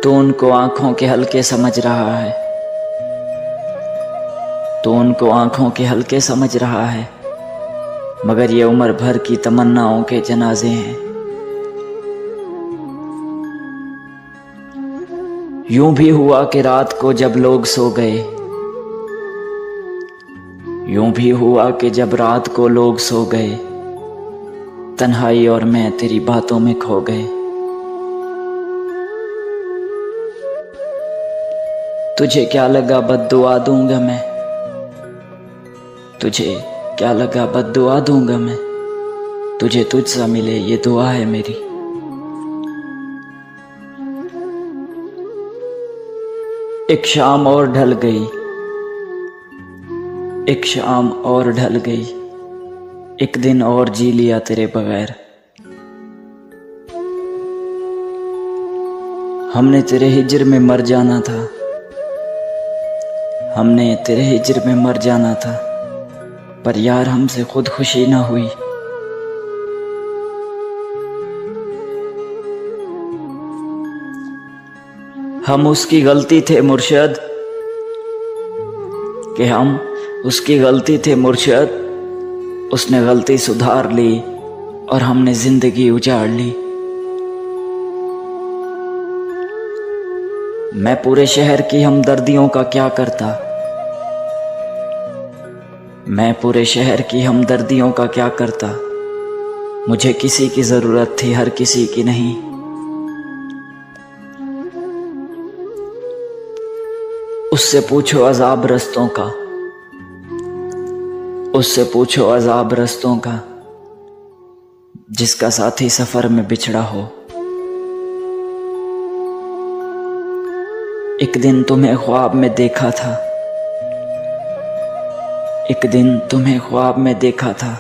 तो उनको आंखों के हल्के समझ रहा है, तो उनको आंखों के हल्के समझ रहा है, मगर ये उम्र भर की तमन्नाओं के जनाजे हैं। यूं भी हुआ कि रात को जब लोग सो गए, यूं भी हुआ कि जब रात को लोग सो गए, तन्हाई और मैं तेरी बातों में खो गए। तुझे क्या लगा बद्दुआ दूंगा मैं, तुझे क्या लगा बद्दुआ दूंगा मैं, तुझे तुझसा मिले ये दुआ है मेरी। एक शाम और ढल गई, एक शाम और ढल गई, एक दिन और जी लिया तेरे बगैर। हमने तेरे हिज्र में मर जाना था, हमने तेरे हिज्र में मर जाना था, पर यार हमसे खुद खुशी ना हुई। हम उसकी गलती थे मुर्शद, कि हम उसकी गलती थे मुर्शद, उसने गलती सुधार ली और हमने जिंदगी उजाड़ ली। मैं पूरे शहर की हमदर्दियों का क्या करता, मैं पूरे शहर की हमदर्दियों का क्या करता, मुझे किसी की जरूरत थी हर किसी की नहीं। उससे पूछो अजाब रस्तों का, उससे पूछो अजाब रस्तों का, जिसका साथी सफर में बिछड़ा हो। एक दिन तुम्हें ख्वाब में देखा था, एक दिन तुम्हें ख्वाब में देखा था,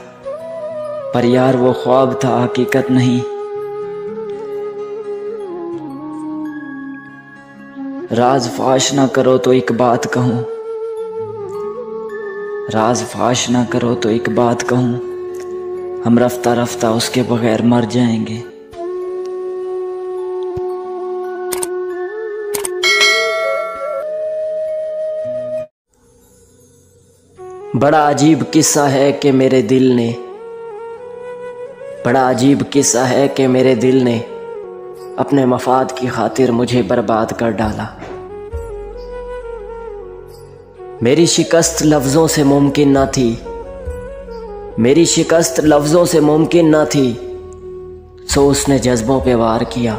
पर यार वो ख्वाब था हकीकत नहीं। राज फाश ना करो तो एक बात कहूं, राज फाश ना करो तो एक बात कहूं, हम रफ्ता रफ्ता उसके बगैर मर जाएंगे। बड़ा अजीब किस्सा है कि मेरे दिल ने, बड़ा अजीब किस्सा है कि मेरे दिल ने अपने मफाद की खातिर मुझे बर्बाद कर डाला। मेरी शिकस्त लफ्ज़ों से मुमकिन ना थी, मेरी शिकस्त लफ्ज़ों से मुमकिन ना थी, सो उसने जज्बों पे वार किया।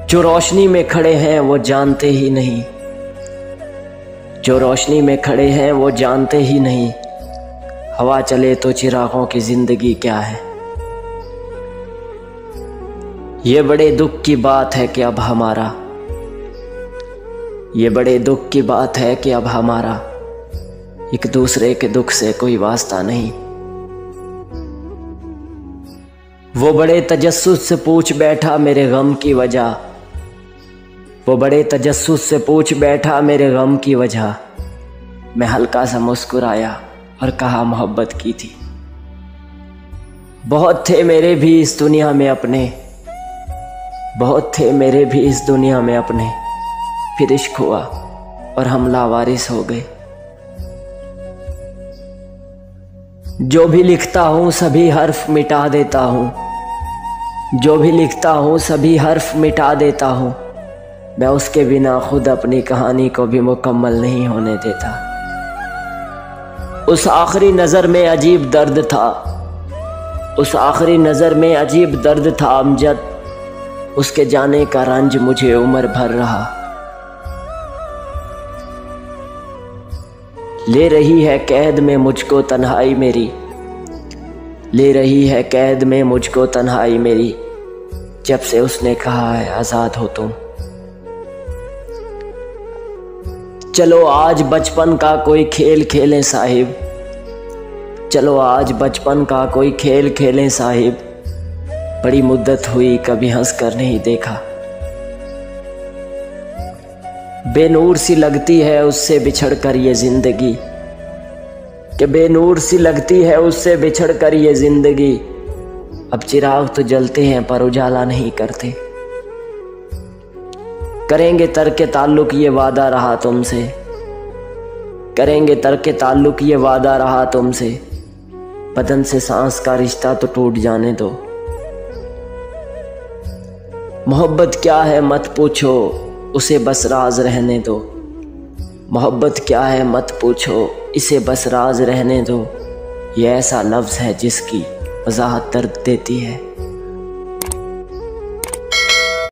जो रोशनी में खड़े हैं वो जानते ही नहीं, जो रोशनी में खड़े हैं वो जानते ही नहीं, हवा चले तो चिरागों की जिंदगी क्या है। ये बड़े दुख की बात है कि अब हमारा, ये बड़े दुख की बात है कि अब हमारा एक दूसरे के दुख से कोई वास्ता नहीं। वो बड़े तजस्सुस से पूछ बैठा मेरे गम की वजह, वो बड़े तजस्सुस से पूछ बैठा मेरे गम की वजह। मैं हल्का सा मुस्कुराया और कहा मोहब्बत की थी। बहुत थे मेरे भी इस दुनिया में अपने, बहुत थे मेरे भी इस दुनिया में अपने, फिर इश्क हुआ और हम लावारिस हो गए। जो भी लिखता हूँ सभी हर्फ मिटा देता हूँ, जो भी लिखता हूँ सभी हर्फ मिटा देता हूँ, मैं उसके बिना खुद अपनी कहानी को भी मुकम्मल नहीं होने देता। उस आखिरी नज़र में अजीब दर्द था, उस आखिरी नज़र में अजीब दर्द था अमजद, उसके जाने का रंज मुझे उम्र भर रहा। ले रही है कैद में मुझको तन्हाई मेरी, ले रही है कैद में मुझको तन्हाई मेरी, जब से उसने कहा है आज़ाद हो तुम। चलो आज बचपन का कोई खेल खेलें साहिब, चलो आज बचपन का कोई खेल खेलें साहिब, बड़ी मुद्दत हुई कभी हंस कर नहीं देखा। बेनूर सी लगती है उससे बिछड़ कर ये जिंदगी, कि बेनूर सी लगती है उससे बिछड़ कर ये जिंदगी, अब चिराग तो जलते हैं पर उजाला नहीं करते। करेंगे तर्क ताल्लुक ये वादा रहा तुमसे, करेंगे तर्क ताल्लुक ये वादा रहा तुमसे। बदन से सांस का रिश्ता तो टूट जाने दो। मोहब्बत क्या है मत पूछो, उसे बस राज रहने दो। मोहब्बत क्या है मत पूछो, इसे बस राज रहने दो। ये ऐसा लफ्ज़ है जिसकी वजाहत दर्द देती है।